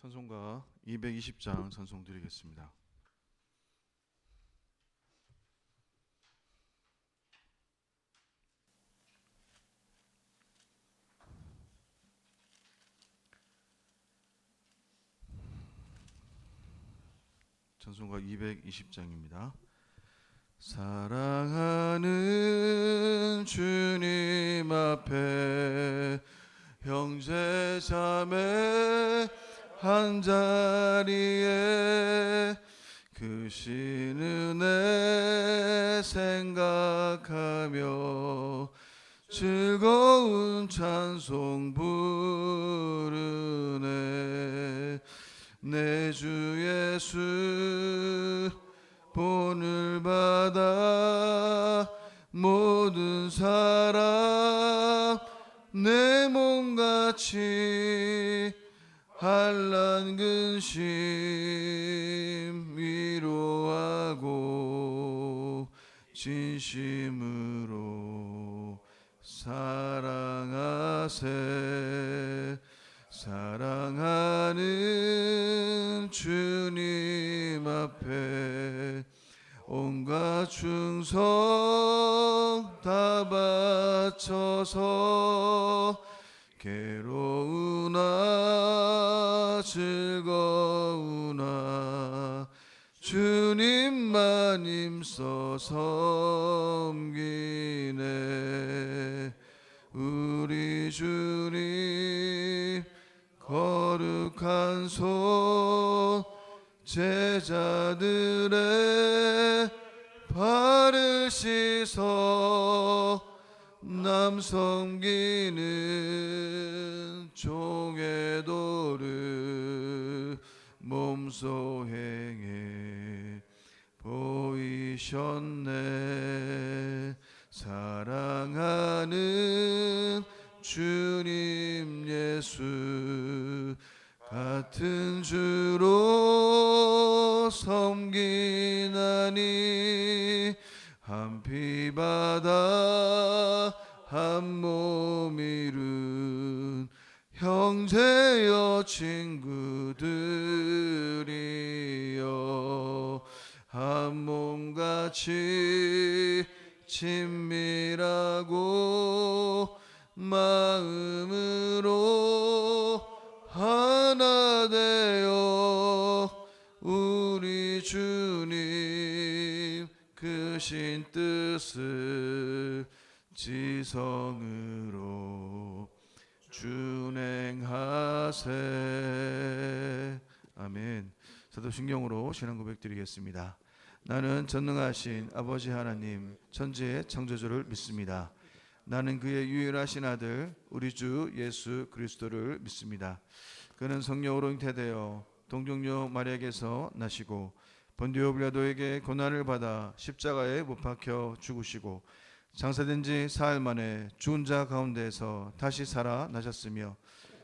찬송가 220장 찬송 드리겠습니다. 찬송가 220장입니다. 사랑하는 주님 앞에 형제 자매 한자리에 크신 은혜 생각하며 즐거운 찬송 부르네. 내 주 예수 본을 받아 모든 사람 내 몸같이 한란 근심 위로하고 진심으로 사랑하세. 사랑하는 주님 앞에 온갖 충성 다 바쳐서 괴로우나 즐거우나 주님만 힘써 섬기네. 우리 주님 거룩한 손 제자들의 발을 씻어 남 섬기는 종의 도를 몸소 행해 보이셨네. 사랑하는 주님 예수 같은 주로 섬기나니 한 피바다 한 몸 이룬 형제여 친구들이여 한 몸같이 친밀하고 마음으로 하나 되어 우리 주님 크신 뜻을 지성으로 준행하세. 아멘. 사도신경으로 신앙 고백 드리겠습니다. 나는 전능하신 아버지 하나님 천지의 창조주를 믿습니다. 나는 그의 유일하신 아들 우리 주 예수 그리스도를 믿습니다. 그는 성령으로 잉태되어 동정녀 마리아에게서 나시고 본디오 빌라도에게 고난을 받아 십자가에 못 박혀 죽으시고 장사된 지 사흘 만에 죽은 자 가운데서 다시 살아나셨으며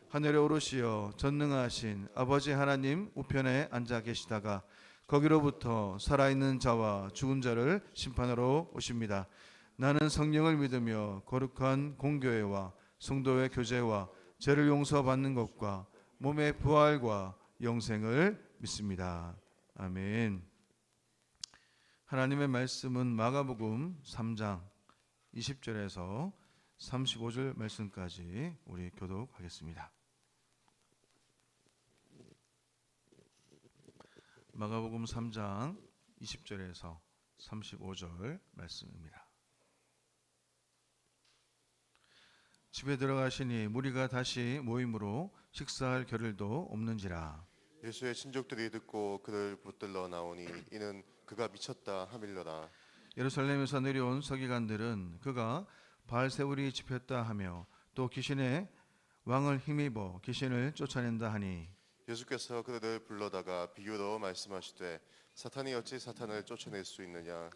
하늘에 오르시어 전능하신 아버지 하나님 우편에 앉아 계시다가 거기로부터 살아있는 자와 죽은 자를 심판하러 오십니다. 나는 성령을 믿으며 거룩한 공교회와 성도의 교제와 죄를 용서받는 것과 몸의 부활과 영생을 믿습니다. 아멘. 하나님의 말씀은 마가복음 3장 20절에서 35절 말씀까지 우리 교독하겠습니다. 마가복음 3장 20절에서 35절 말씀입니다. 집에 들어가시니 무리가 다시 모임으로 식사할 겨를도 없는지라. 예수의 친족들이 듣고 그를 붙들러 나오니 이는 그가 미쳤다 하밀러라. 예루살렘에서 내려온 서기관들은 그가 바알세울이 집혔다 하며 또 귀신의 왕을 힘입어 귀신을 쫓아낸다 하니 예수께서 그들을 불러다가 비유로 말씀하시되 사탄이 어찌 사탄을 쫓아낼 수 있느냐.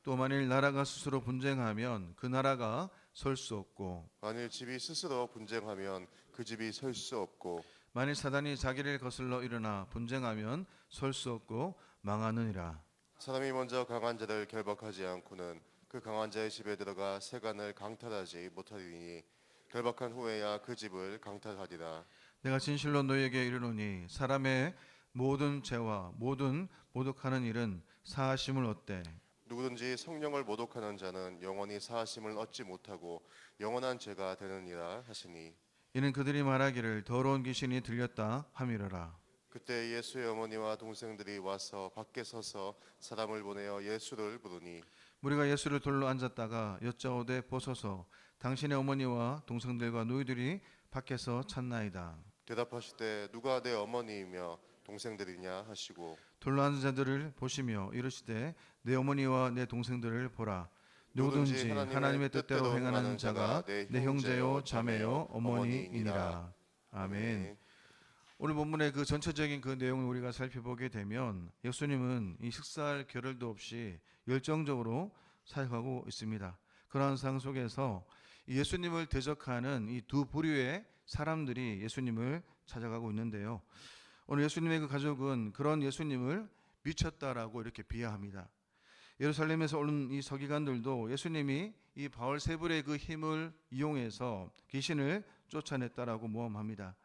또 만일 나라가 스스로 분쟁하면 그 나라가 설 수 없고 만일 집이 스스로 분쟁하면 그 집이 설 수 없고 만일 사단이 자기를 거슬러 일어나 분쟁하면 설 수 없고 망하느니라. 사람이 먼저 강한 자를 결박하지 않고는 그 강한 자의 집에 들어가 세간을 강탈하지 못하리니 결박한 후에야 그 집을 강탈하리라. 내가 진실로 너희에게 이르노니 사람의 모든 죄와 모든 모독하는 일은 사하심을 얻되 누구든지 성령을 모독하는 자는 영원히 사하심을 얻지 못하고 영원한 죄가 되느니라 하시니 이는 그들이 말하기를 더러운 귀신이 들렸다 함이러라. 그때 예수의 어머니와 동생들이 와서 밖에 서서 사람을 보내어 예수를 부르니 우리가 예수를 돌로 앉았다가 여짜오되 보소서 당신의 어머니와 동생들과 너희들이 밖에서 찾나이다. 대답하시되 누가 내 어머니이며 동생들이냐 하시고 돌로 앉은 자들을 보시며 이르시되 내 어머니와 내 동생들을 보라. 누구든지 하나님의 뜻대로 행하는 자가 내 형제요 자매요 어머니이니라. 아멘. 오늘 본문의 그 전체적인 그 내용을 우리가 살펴보게 되면 예수님은 이 식사할 겨를도 없이 열정적으로 사역하고 있습니다. 그러한 상황 속에서 예수님을 대적하는 이 두 부류의 사람들이 예수님을 찾아가고 있는데요. 오늘 예수님의 그 가족은 그런 예수님을 미쳤다라고 이렇게 비하합니다. 예루살렘에서 오는 이 서기관들도 예수님이 이 바울세불의 그 힘을 이용해서 귀신을 쫓아냈다라고 모함합니다.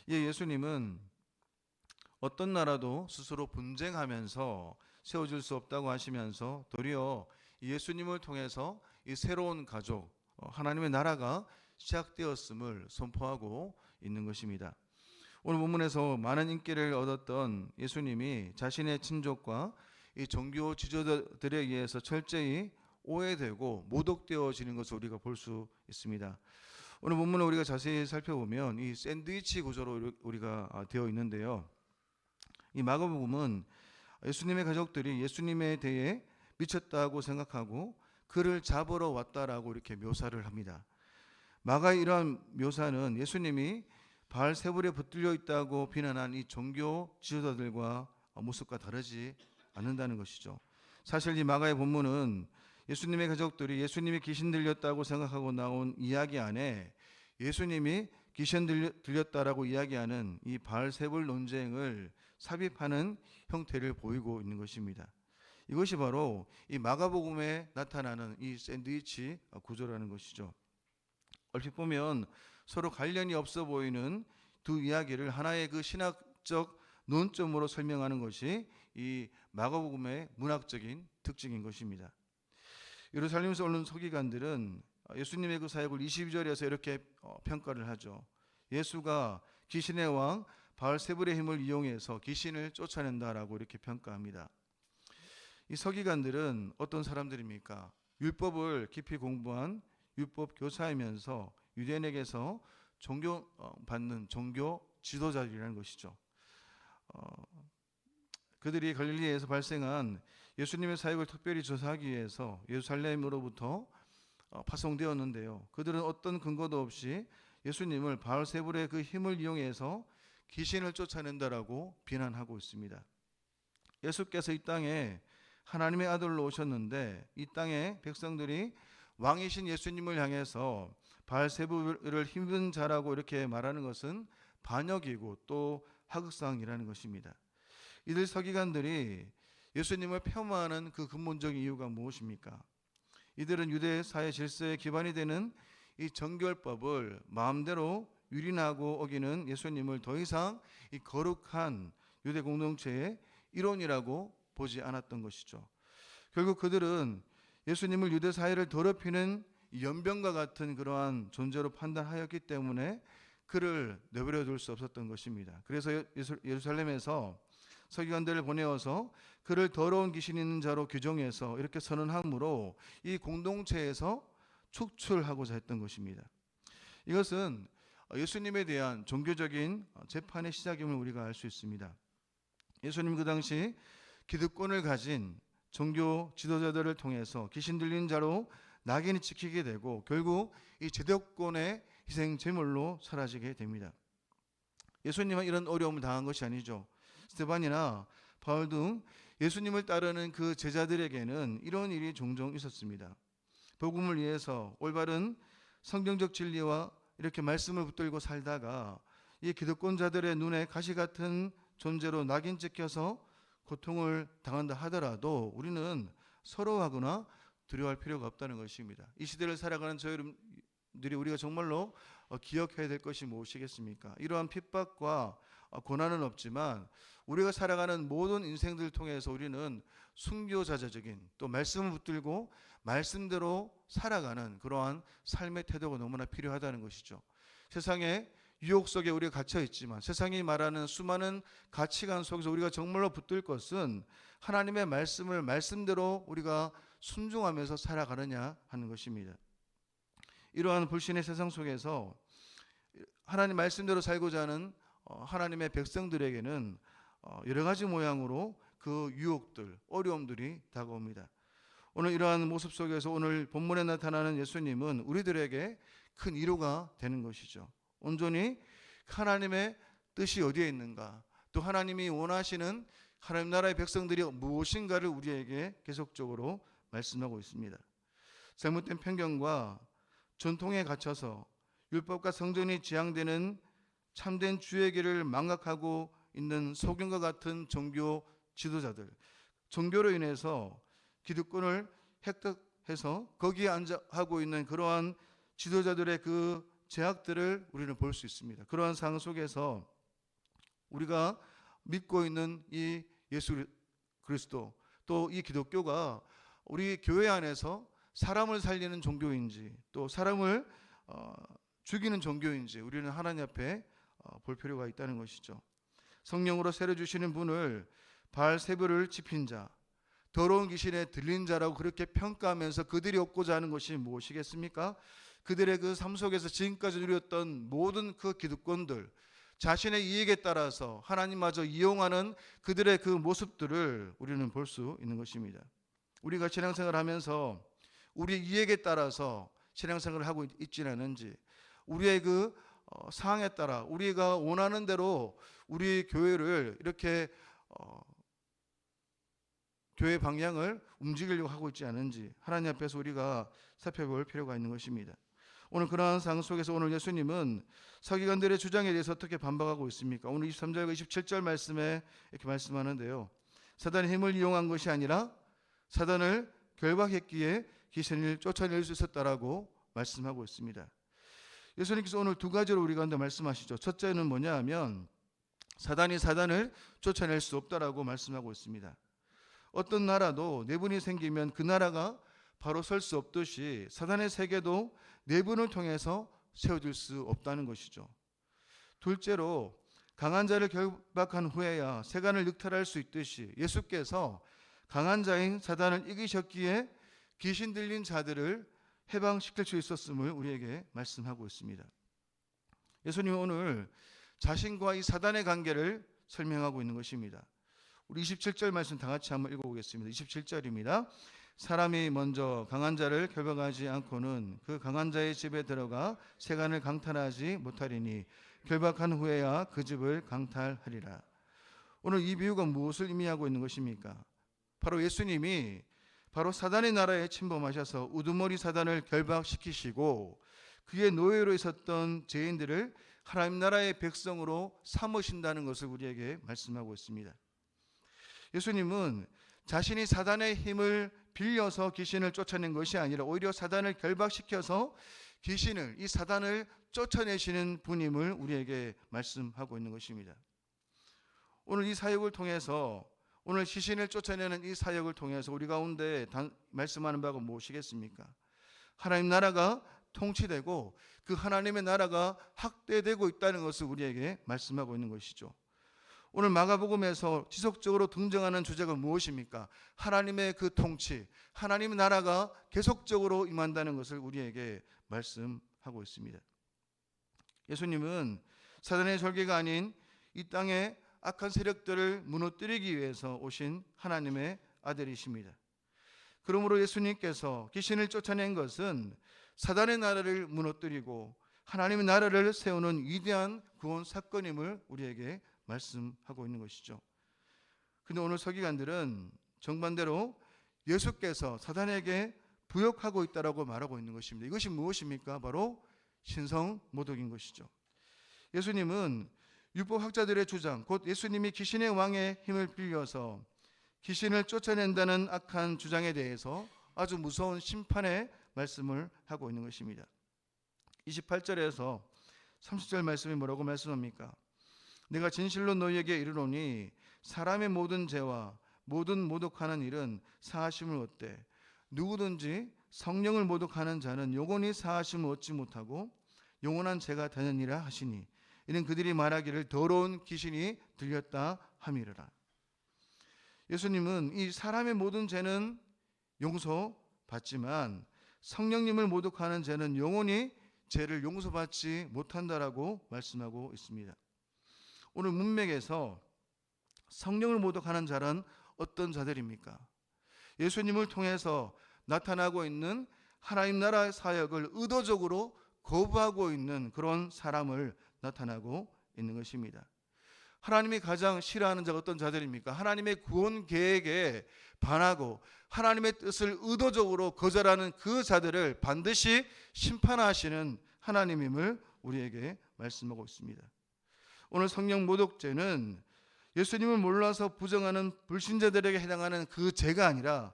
예수님은 어떤 나라도 스스로 분쟁하면서 세워질 수 없다고 하시면서 도리어 예수님을 통해서 이 새로운 가족, 하나님의 나라가 시작되었음을 선포하고 있는 것입니다. 오늘 본문에서 많은 인기를 얻었던 예수님이 자신의 친족과 이 종교 지도자들에 의해서 철저히 오해되고 모독되어지는 것을 우리가 볼 수 있습니다. 오늘 본문을 우리가 자세히 살펴보면 이 샌드위치 구조로 우리가 되어 있는데요. 이 마가복음은 예수님의 가족들이 예수님에 대해 미쳤다고 생각하고 그를 잡으러 왔다라고 이렇게 묘사를 합니다. 마가의 이러한 묘사는 예수님이 바알세불에 붙들려 있다고 비난한 이 종교 지도자들과 모습과 다르지 않는다는 것이죠. 사실 이 마가의 본문은 예수님의 가족들이 예수님이 귀신 들렸다고 생각하고 나온 이야기 안에 예수님이 귀신 들렸다라고 이야기하는 이 바알세불 논쟁을 삽입하는 형태를 보이고 있는 것입니다. 이것이 바로 이 마가복음에 나타나는 이 샌드위치 구조라는 것이죠. 얼핏 보면 서로 관련이 없어 보이는 두 이야기를 하나의 그 신학적 논점으로 설명하는 것이 이 마가복음의 문학적인 특징인 것입니다. 예루살렘에서 오는 서기관들은 예수님의 그 사역을 22절에서 이렇게 평가를 하죠. 예수가 귀신의 왕 바알세불의 힘을 이용해서 귀신을 쫓아낸다라고 이렇게 평가합니다. 이 서기관들은 어떤 사람들입니까? 율법을 깊이 공부한 율법 교사이면서 유대인에게서 존경받는 종교 지도자들이라는 것이죠. 그들이 갈릴리에서 발생한 예수님의 사역을 특별히 조사하기 위해서 예루살렘으로부터 파송되었는데요. 그들은 어떤 근거도 없이 예수님을 바알세불의 그 힘을 이용해서 귀신을 쫓아낸다라고 비난하고 있습니다. 예수께서 이 땅에 하나님의 아들로 오셨는데 이 땅의 백성들이 왕이신 예수님을 향해서 바알세불을 힘든 자라고 이렇게 말하는 것은 반역이고 또 하극상이라는 것입니다. 이들 서기관들이 예수님을 폄하하는 그 근본적인 이유가 무엇입니까? 이들은 유대 사회 질서의 기반이 되는 이 정결법을 마음대로 유린하고 어기는 예수님을 더 이상 이 거룩한 유대 공동체의 일원이라고 보지 않았던 것이죠. 결국 그들은 예수님을 유대 사회를 더럽히는 연병과 같은 그러한 존재로 판단하였기 때문에 그를 내버려 둘 수 없었던 것입니다. 그래서 예루살렘에서 서기관들을 보내어서 그를 더러운 귀신 있는 자로 규정해서 이렇게 선언함으로 이 공동체에서 축출하고자 했던 것입니다. 이것은 예수님에 대한 종교적인 재판의 시작임을 우리가 알 수 있습니다. 예수님 그 당시 기득권을 가진 종교 지도자들을 통해서 귀신 들린 자로 낙인이 찍히게 되고 결국 이 제도권의 희생 제물로 사라지게 됩니다. 예수님은 이런 어려움을 당한 것이 아니죠. 스데반이나 바울 등 예수님을 따르는 그 제자들에게는 이런 일이 종종 있었습니다. 복음을 위해서 올바른 성경적 진리와 이렇게 말씀을 붙들고 살다가 이 기득권자들의 눈에 가시 같은 존재로 낙인 찍혀서 고통을 당한다 하더라도 우리는 서러워하거나 두려워할 필요가 없다는 것입니다. 이 시대를 살아가는 저희들 것들이 우리가 정말로 기억해야 될 것이 무엇이겠습니까? 이러한 핍박과 고난은 없지만 우리가 살아가는 모든 인생들을 통해서 우리는 순교자적인 또 말씀을 붙들고 말씀대로 살아가는 그러한 삶의 태도가 너무나 필요하다는 것이죠. 세상에 유혹 속에 우리가 갇혀 있지만 세상이 말하는 수많은 가치관 속에서 우리가 정말로 붙들 것은 하나님의 말씀을 말씀대로 우리가 순종하면서 살아가느냐 하는 것입니다. 이러한 불신의 세상 속에서 하나님 말씀대로 살고자 하는 하나님의 백성들에게는 여러 가지 모양으로 그 유혹들, 어려움들이 다가옵니다. 오늘 이러한 모습 속에서 오늘 본문에 나타나는 예수님은 우리들에게 큰 위로가 되는 것이죠. 온전히 하나님의 뜻이 어디에 있는가, 또 하나님이 원하시는 하나님 나라의 백성들이 무엇인가를 우리에게 계속적으로 말씀하고 있습니다. 잘못된 편견과 전통에 갇혀서 율법과 성전이 지향되는 참된 주의 길을 망각하고 있는 소경과 같은 종교 지도자들, 종교로 인해서 기득권을 획득해서 거기에 앉아하고 있는 그러한 지도자들의 그 제약들을 우리는 볼 수 있습니다. 그러한 상황 속에서 우리가 믿고 있는 이 예수 그리스도, 또 이 기독교가 우리 교회 안에서 사람을 살리는 종교인지 또 사람을 죽이는 종교인지 우리는 하나님 앞에 볼 필요가 있다는 것이죠. 성령으로 세례 주시는 분을 바알세불을 지핀 자, 더러운 귀신에 들린 자라고 그렇게 평가하면서 그들이 얻고자 하는 것이 무엇이겠습니까? 그들의 그 삶 속에서 지금까지 누렸던 모든 그 기득권들, 자신의 이익에 따라서 하나님마저 이용하는 그들의 그 모습들을 우리는 볼 수 있는 것입니다. 우리가 신앙생활을 하면서 우리 이익에 따라서 신앙생활을 하고 있지는 않은지, 우리의 그 상황에 따라 우리가 원하는 대로 우리 교회를 이렇게 교회 방향을 움직이려고 하고 있지 않은지 하나님 앞에서 우리가 살펴볼 필요가 있는 것입니다. 오늘 그러한 상황 속에서 오늘 예수님은 서기관들의 주장에 대해서 어떻게 반박하고 있습니까? 오늘 23절과 27절 말씀에 이렇게 말씀하는데요. 사단의 힘을 이용한 것이 아니라 사단을 결박했기에 귀신을 쫓아낼 수 있었다라고 말씀하고 있습니다. 예수님께서 오늘 두 가지로 우리 가운데 말씀하시죠. 첫째는 뭐냐 하면 사단이 사단을 쫓아낼 수 없다라고 말씀하고 있습니다. 어떤 나라도 내분이 생기면 그 나라가 바로 설 수 없듯이 사단의 세계도 내분을 통해서 세워질 수 없다는 것이죠. 둘째로 강한 자를 결박한 후에야 세간을 늑탈할 수 있듯이 예수께서 강한 자인 사단을 이기셨기에 귀신 들린 자들을 해방시킬 수 있었음을 우리에게 말씀하고 있습니다. 예수님은 오늘 자신과 이 사단의 관계를 설명하고 있는 것입니다. 우리 27절 말씀 다 같이 한번 읽어보겠습니다. 27절입니다. 사람이 먼저 강한 자를 결박하지 않고는 그 강한 자의 집에 들어가 세간을 강탈하지 못하리니 결박한 후에야 그 집을 강탈하리라. 오늘 이 비유가 무엇을 의미하고 있는 것입니까? 바로 예수님이 바로 사단의 나라에 침범하셔서 우두머리 사단을 결박시키시고 그의 노예로 있었던 죄인들을 하나님 나라의 백성으로 삼으신다는 것을 우리에게 말씀하고 있습니다. 예수님은 자신이 사단의 힘을 빌려서 귀신을 쫓아낸 것이 아니라 오히려 사단을 결박시켜서 귀신을, 이 사단을 쫓아내시는 분임을 우리에게 말씀하고 있는 것입니다. 오늘 이 사역을 통해서, 오늘 귀신을 쫓아내는 이 사역을 통해서 우리 가운데 말씀하는 바가 무엇이겠습니까? 하나님 나라가 통치되고 그 하나님의 나라가 확대되고 있다는 것을 우리에게 말씀하고 있는 것이죠. 오늘 마가복음에서 지속적으로 등장하는 주제가 무엇입니까? 하나님의 그 통치, 하나님의 나라가 계속적으로 임한다는 것을 우리에게 말씀하고 있습니다. 예수님은 사단의 절개가 아닌 이 땅의 악한 세력들을 무너뜨리기 위해서 오신 하나님의 아들이십니다. 그러므로 예수님께서 귀신을 쫓아낸 것은 사단의 나라를 무너뜨리고 하나님의 나라를 세우는 위대한 구원 사건임을 우리에게 말씀하고 있는 것이죠. 그런데 오늘 서기관들은 정반대로 예수께서 사단에게 부역하고 있다라고 말하고 있는 것입니다. 이것이 무엇입니까? 바로 신성모독인 것이죠. 예수님은 율법학자들의 주장, 곧 예수님이 귀신의 왕의 힘을 빌려서 귀신을 쫓아낸다는 악한 주장에 대해서 아주 무서운 심판의 말씀을 하고 있는 것입니다. 28절에서 30절 말씀이 뭐라고 말씀합니까? 내가 진실로 너희에게 이르노니 사람의 모든 죄와 모든 모독하는 일은 사하심을 얻되 누구든지 성령을 모독하는 자는 영원히 사하심을 얻지 못하고 영원한 죄가 되느니라 하시니 이는 그들이 말하기를 더러운 귀신이 들렸다 함이르라. 예수님은 이 사람의 모든 죄는 용서받지만 성령님을 모독하는 죄는 영원히 죄를 용서받지 못한다라고 말씀하고 있습니다. 오늘 문맥에서 성령을 모독하는 자는 어떤 자들입니까? 예수님을 통해서 나타나고 있는 하나님 나라의 사역을 의도적으로 거부하고 있는 그런 사람을 나타나고 있는 것입니다. 하나님이 가장 싫어하는 자가 어떤 자들입니까? 하나님의 구원 계획에 반하고 하나님의 뜻을 의도적으로 거절하는 그 자들을 반드시 심판하시는 하나님임을 우리에게 말씀하고 있습니다. 오늘 성령 모독죄는 예수님을 몰라서 부정하는 불신자들에게 해당하는 그 죄가 아니라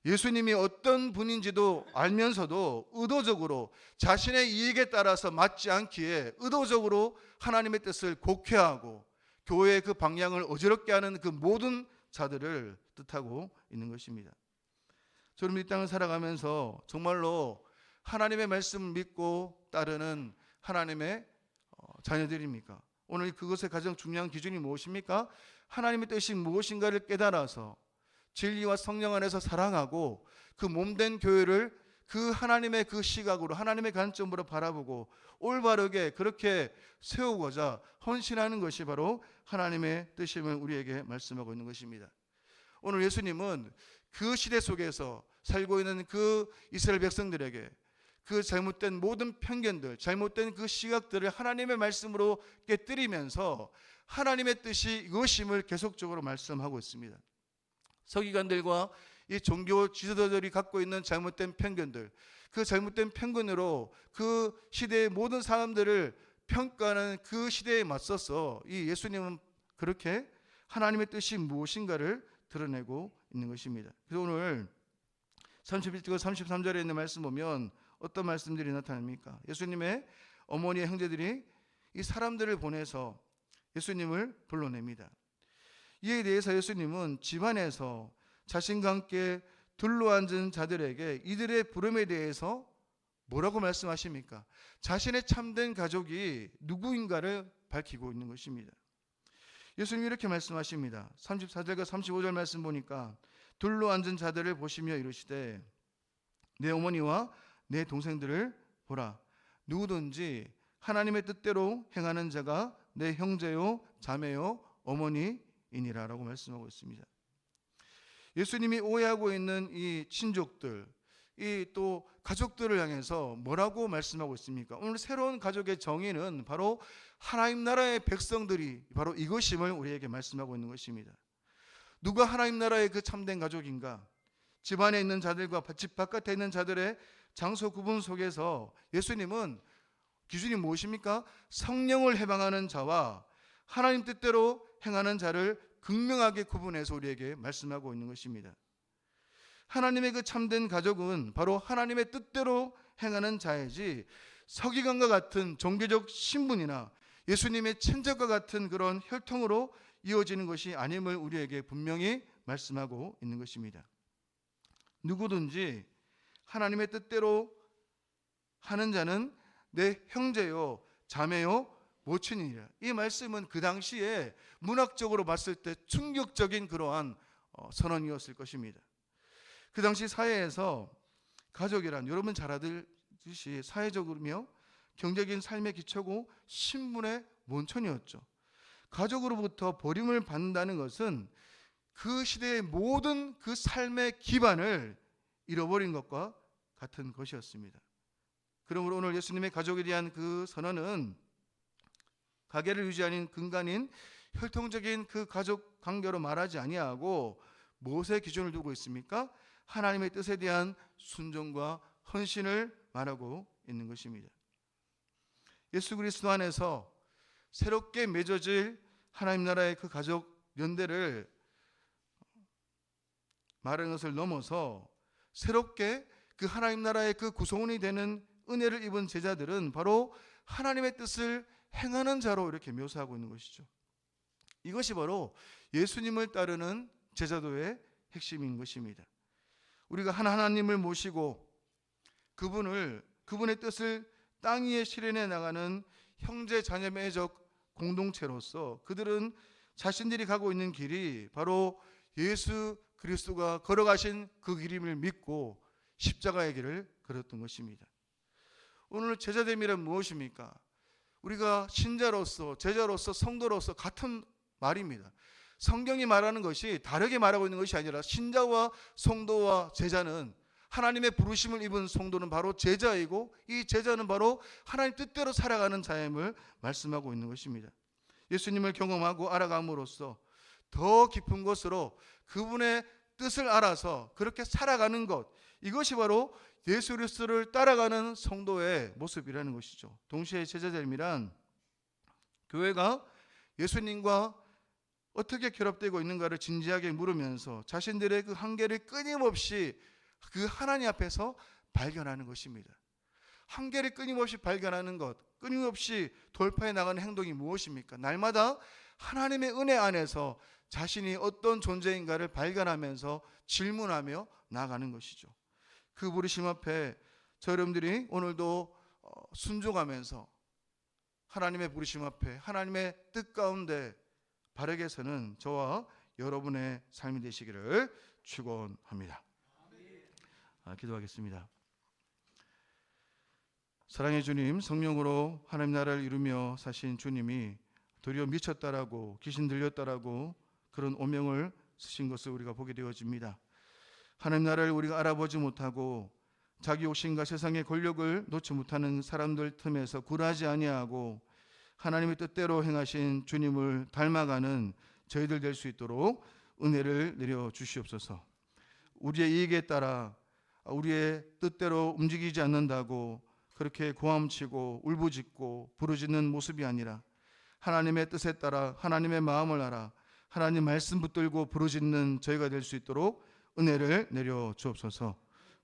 예수님이 어떤 분인지도 알면서도 의도적으로 자신의 이익에 따라서 맞지 않기에 의도적으로 하나님의 뜻을 곡해하고 교회의 그 방향을 어지럽게 하는 그 모든 자들을 뜻하고 있는 것입니다. 저는 이 땅을 살아가면서 정말로 하나님의 말씀을 믿고 따르는 하나님의 자녀들입니까? 오늘 그것의 가장 중요한 기준이 무엇입니까? 하나님의 뜻이 무엇인가를 깨달아서 진리와 성령 안에서 사랑하고 그 몸된 교회를 그 하나님의 그 시각으로 하나님의 관점으로 바라보고 올바르게 그렇게 세우고자 헌신하는 것이 바로 하나님의 뜻임을 우리에게 말씀하고 있는 것입니다. 오늘 예수님은 그 시대 속에서 살고 있는 그 이스라엘 백성들에게 그 잘못된 모든 편견들, 잘못된 그 시각들을 하나님의 말씀으로 깨뜨리면서 하나님의 뜻이 이것임을 계속적으로 말씀하고 있습니다. 서기관들과 이 종교 지도자들이 갖고 있는 잘못된 편견들, 그 잘못된 편견으로 그 시대의 모든 사람들을 평가하는 그 시대에 맞서서 이 예수님은 그렇게 하나님의 뜻이 무엇인가를 드러내고 있는 것입니다. 그래서 오늘 31절 33절에 있는 말씀 보면 어떤 말씀들이 나타납니까? 예수님의 어머니의 형제들이 이 사람들을 보내서 예수님을 불러냅니다. 이에 대해서 예수님은 집안에서 자신과 함께 둘러앉은 자들에게 이들의 부름에 대해서 뭐라고 말씀하십니까? 자신의 참된 가족이 누구인가를 밝히고 있는 것입니다. 예수님이 이렇게 말씀하십니다. 34절과 35절 말씀 보니까 둘러앉은 자들을 보시며 이르시되 내 어머니와 내 동생들을 보라. 누구든지 하나님의 뜻대로 행하는 자가 내 형제요 자매요 어머니이니라 라고 말씀하고 있습니다. 예수님이 오해하고 있는 이 친족들, 이 또 가족들을 향해서 뭐라고 말씀하고 있습니까? 오늘 새로운 가족의 정의는 바로 하나님 나라의 백성들이 바로 이것임을 우리에게 말씀하고 있는 것입니다. 누가 하나님 나라의 그 참된 가족인가? 집 안에 있는 자들과 집 바깥에 있는 자들의 장소 구분 속에서 예수님은 기준이 무엇입니까? 성령을 해방하는 자와 하나님 뜻대로 행하는 자를 극명하게 구분해서 우리에게 말씀하고 있는 것입니다. 하나님의 그 참된 가족은 바로 하나님의 뜻대로 행하는 자이지 서기관과 같은 종교적 신분이나 예수님의 친족과 같은 그런 혈통으로 이어지는 것이 아님을 우리에게 분명히 말씀하고 있는 것입니다. 누구든지 하나님의 뜻대로 하는 자는 내 형제요 자매요 모친이니라. 이 말씀은 그 당시에 문학적으로 봤을 때 충격적인 그러한 선언이었을 것입니다. 그 당시 사회에서 가족이란 여러분 잘 아듯이 사회적으로며 경제적인 삶의 기초고 신분의 원천이었죠. 가족으로부터 버림을 받는다는 것은 그 시대의 모든 그 삶의 기반을 잃어버린 것과 같은 것이었습니다. 그러므로 오늘 예수님의 가족에 대한 그 선언은 가계를 유지하는 근간인 혈통적인 그 가족 관계로 말하지 아니하고 무엇의 기준을 두고 있습니까? 하나님의 뜻에 대한 순종과 헌신을 말하고 있는 것입니다. 예수 그리스도 안에서 새롭게 맺어질 하나님 나라의 그 가족 연대를 말하는 것을 넘어서 새롭게 그 하나님 나라의 그 구성원이 되는 은혜를 입은 제자들은 바로 하나님의 뜻을 행하는 자로 이렇게 묘사하고 있는 것이죠. 이것이 바로 예수님을 따르는 제자도의 핵심인 것입니다. 우리가 하나님을 모시고 그분의 뜻을 땅 위에 실현해 나가는 형제 자매적 공동체로서 그들은 자신들이 가고 있는 길이 바로 예수 그리스도가 걸어가신 그 길임을 믿고 십자가의 길을 걸었던 것입니다. 오늘 제자됨이란 무엇입니까? 우리가 신자로서, 제자로서, 성도로서 같은 말입니다. 성경이 말하는 것이 다르게 말하고 있는 것이 아니라 신자와 성도와 제자는, 하나님의 부르심을 입은 성도는 바로 제자이고, 이 제자는 바로 하나님 뜻대로 살아가는 자임을 말씀하고 있는 것입니다. 예수님을 경험하고 알아감으로써 더 깊은 것으로 그분의 뜻을 알아서 그렇게 살아가는 것, 이것이 바로 예수 그리스도를 따라가는 성도의 모습이라는 것이죠. 동시에 제자됨이란 교회가 예수님과 어떻게 결합되고 있는가를 진지하게 물으면서 자신들의 그 한계를 끊임없이 그 하나님 앞에서 발견하는 것입니다. 한계를 끊임없이 발견하는 것, 끊임없이 돌파해 나가는 행동이 무엇입니까? 날마다 하나님의 은혜 안에서 자신이 어떤 존재인가를 발견하면서 질문하며 나아가는 것이죠. 그 부르심 앞에 저 여러분들이 오늘도 순종하면서 하나님의 부르심 앞에 하나님의 뜻 가운데 바르게 서는 저와 여러분의 삶이 되시기를 축원합니다. 기도하겠습니다. 사랑의 주님, 성령으로 하나님 나라를 이루며 사신 주님이 도리어 미쳤다라고, 귀신 들렸다라고 그런 오명을 쓰신 것을 우리가 보게 되어집니다. 하나님 나라를 우리가 알아보지 못하고 자기 욕심과 세상의 권력을 놓지 못하는 사람들 틈에서 굴하지 아니하고 하나님의 뜻대로 행하신 주님을 닮아가는 저희들 될 수 있도록 은혜를 내려 주시옵소서. 우리의 이익에 따라 우리의 뜻대로 움직이지 않는다고 그렇게 고함치고 울부짖고 부르짖는 모습이 아니라 하나님의 뜻에 따라 하나님의 마음을 알아 하나님 말씀 붙들고 부르짖는 저희가 될 수 있도록 은혜를 내려 주옵소서.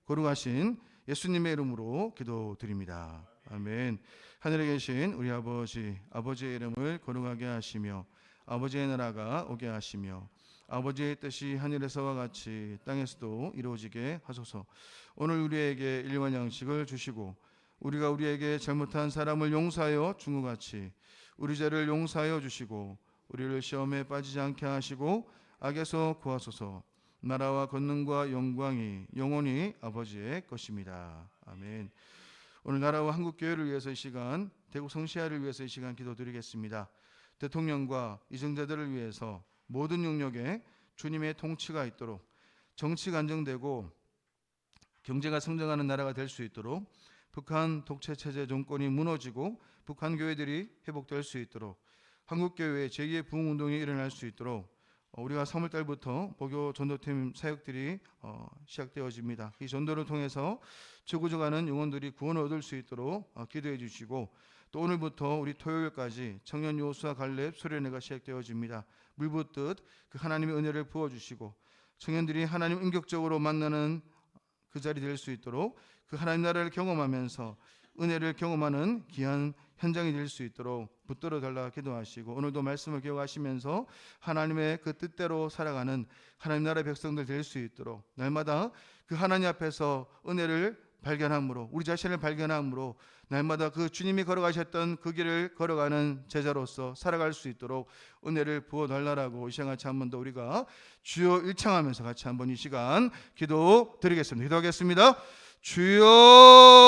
거룩하신 예수님의 이름으로 기도드립니다. 아멘. 하늘에 계신 우리 아버지의 이름을 거룩하게 하시며 아버지의 나라가 오게 하시며 아버지의 뜻이 하늘에서와 같이 땅에서도 이루어지게 하소서. 오늘 우리에게 일용할 양식을 주시고 우리가 우리에게 잘못한 사람을 용서하여 준 것 같이 우리 죄를 용서하여 주시고 우리를 시험에 빠지지 않게 하시고 악에서 구하소서. 나라와 권능과 영광이 영원히 아버지의 것입니다. 아멘. 오늘 나라와 한국교회를 위해서 이 시간, 대구 성시아를 위해서 이 시간 기도드리겠습니다. 대통령과 이정자들을 위해서 모든 영역에 주님의 통치가 있도록, 정치가 안정되고 경제가 성장하는 나라가 될 수 있도록, 북한 독재체제 정권이 무너지고 북한 교회들이 회복될 수 있도록, 한국교회의 제2의 부흥운동이 일어날 수 있도록 우리가 3월달부터 보교 전도팀 사역들이 시작되어집니다. 이 전도를 통해서 죽어가는 영혼들이 구원을 얻을 수 있도록 기도해 주시고, 또 오늘부터 우리 토요일까지 청년 요수와 갈렙 수련회가 시작되어집니다. 물 붓듯 그 하나님의 은혜를 부어주시고 청년들이 하나님 인격적으로 만나는 그 자리 될 수 있도록 그 하나님 나라를 경험하면서 은혜를 경험하는 귀한 현장이 될 수 있도록 붙들어 달라 기도하시고, 오늘도 말씀을 기억하시면서 하나님의 그 뜻대로 살아가는 하나님 나라의 백성들 될 수 있도록 날마다 그 하나님 앞에서 은혜를 발견함으로, 우리 자신을 발견함으로 날마다 그 주님이 걸어가셨던 그 길을 걸어가는 제자로서 살아갈 수 있도록 은혜를 부어달라고 이 시간 같이 한 번 더 우리가 주여 일창하면서 같이 한번 이 시간 기도 드리겠습니다. 기도하겠습니다. 주여